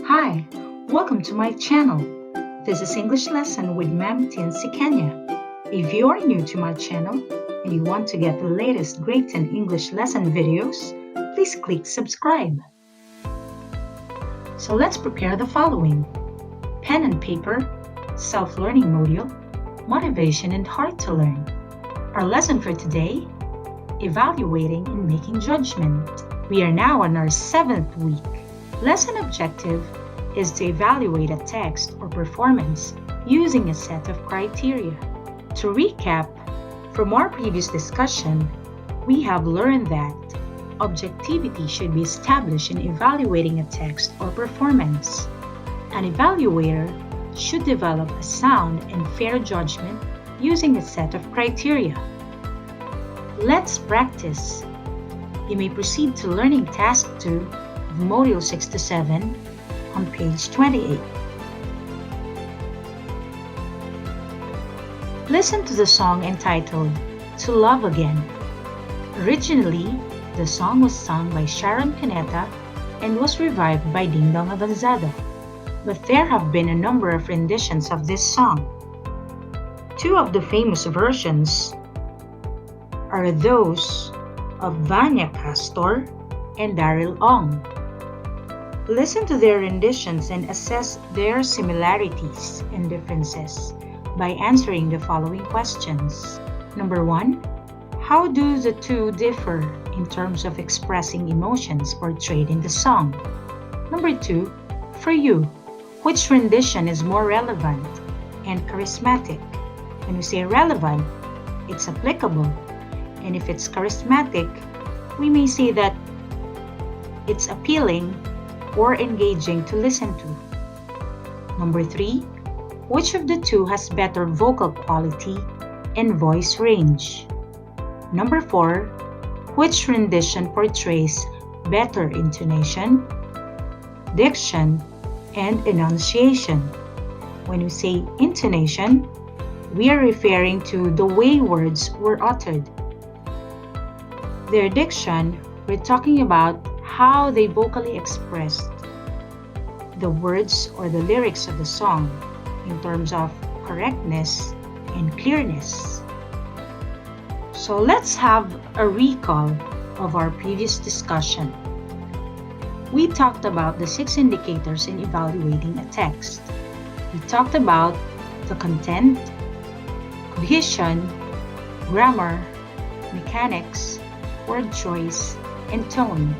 Hi, welcome to my channel. This is English lesson with Ma'am Tinz Kenya. If you are new to my channel and you want to get the latest grade 10 English lesson videos, please click subscribe. So let's prepare the following: pen and paper, self-learning module, motivation and hard to learn. Our lesson for today: evaluating and making judgment. We are now on our 7th week. Lesson objective is to evaluate a text or performance using a set of criteria. To recap, from our previous discussion, we have learned that objectivity should be established in evaluating a text or performance. An evaluator should develop a sound and fair judgment using a set of criteria. Let's practice. You may proceed to learning task 2 of Module 6 to 7 on page 28. Listen to the song entitled To Love Again. Originally, the song was sung by Sharon Cuneta and was revived by Ding Dong Avanzado, but there have been a number of renditions of this song. Two of the famous versions are those of Vanya Castor and Daryl Ong. Listen to their renditions and assess their similarities and differences by answering the following questions. Number 1, how do the two differ in terms of expressing emotions portrayed in the song? Number 2, for you, which rendition is more relevant and charismatic? When we say relevant, it's applicable. And if it's charismatic, we may say that it's appealing or engaging to listen to. Number 3, which of the two has better vocal quality and voice range? Number 4, which rendition portrays better intonation, diction, and enunciation? When we say intonation, we are referring to the way words were uttered. Their diction, we're talking about how they vocally expressed the words or the lyrics of the song in terms of correctness and clearness. So let's have a recall of our previous discussion. We talked about the 6 indicators in evaluating a text. We talked about the content, cohesion, grammar, mechanics, word choice, and tone.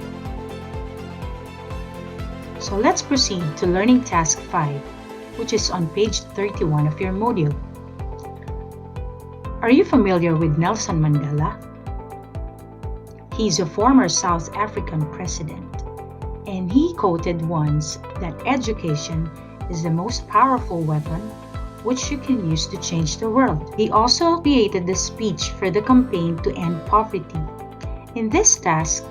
So let's proceed to learning task 5, which is on page 31 of your module. Are you familiar with Nelson Mandela? He's a former South African president, and he quoted once that education is the most powerful weapon which you can use to change the world. He also created the speech for the campaign to end poverty. In this task,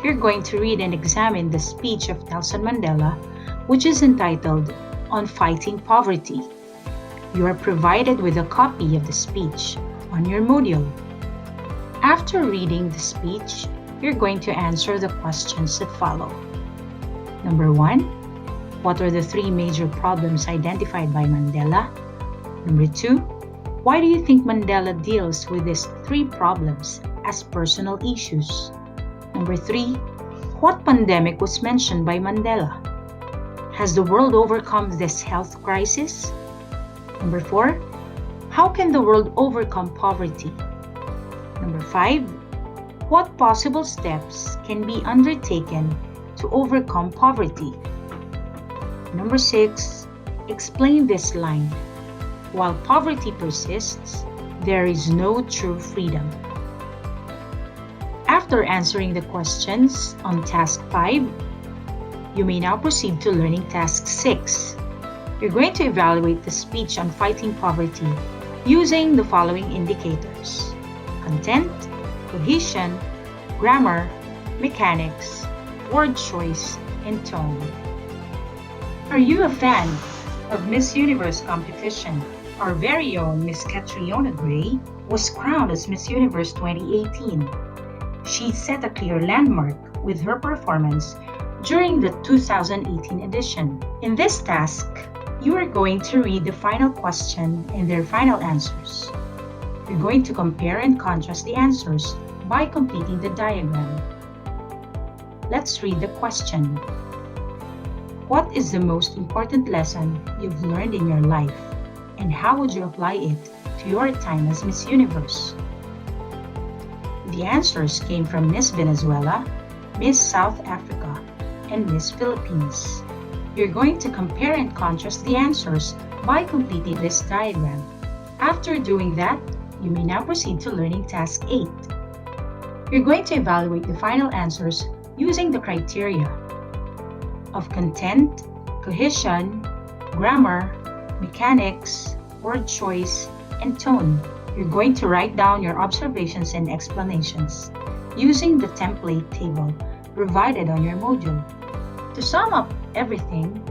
you're going to read and examine the speech of Nelson Mandela, which is entitled On Fighting Poverty. You are provided with a copy of the speech on your module. After reading the speech, you're going to answer the questions that follow. Number 1, what are the 3 major problems identified by Mandela? Number 2, why do you think Mandela deals with these 3 problems as personal issues? Number 3, what pandemic was mentioned by Mandela? Has the world overcome this health crisis? Number 4, how can the world overcome poverty? Number 5, what possible steps can be undertaken to overcome poverty? Number 6, explain this line. While poverty persists, there is no true freedom. After answering the questions on task 5, you may now proceed to learning task 6. You're going to evaluate the speech on fighting poverty using the following indicators: content, cohesion, grammar, mechanics, word choice, and tone. Are you a fan of Miss Universe competition? Our very own Miss Catriona Gray was crowned as Miss Universe 2018. She set a clear landmark with her performance during the 2018 edition. In this task, you are going to read the final question and their final answers. You're going to compare and contrast the answers by completing the diagram. Let's read the question. What is the most important lesson you've learned in your life, and how would you apply it to your time as Miss Universe? The answers came from Miss Venezuela, Miss South Africa, and Miss Philippines. You're going to compare and contrast the answers by completing this diagram. After doing that, you may now proceed to learning task 8. You're going to evaluate the final answers using the criteria of content, cohesion, grammar, mechanics, word choice, and tone. You're going to write down your observations and explanations using the template table provided on your module. To sum up everything,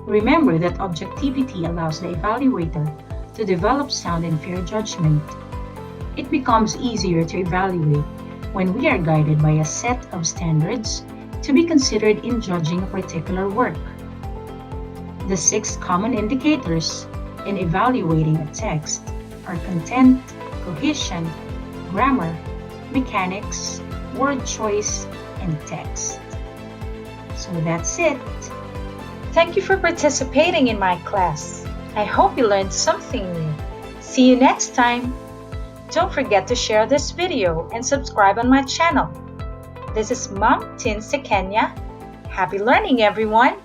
remember that objectivity allows the evaluator to develop sound and fair judgment. It becomes easier to evaluate when we are guided by a set of standards to be considered in judging a particular work. The 6 common indicators in evaluating a text are content, cohesion, grammar, mechanics, word choice, and text. So that's it. Thank you for participating in my class. I hope you learned something new. See you next time. Don't forget to share this video and subscribe on my channel. This is Mom Tinz Kenya. Happy learning, everyone!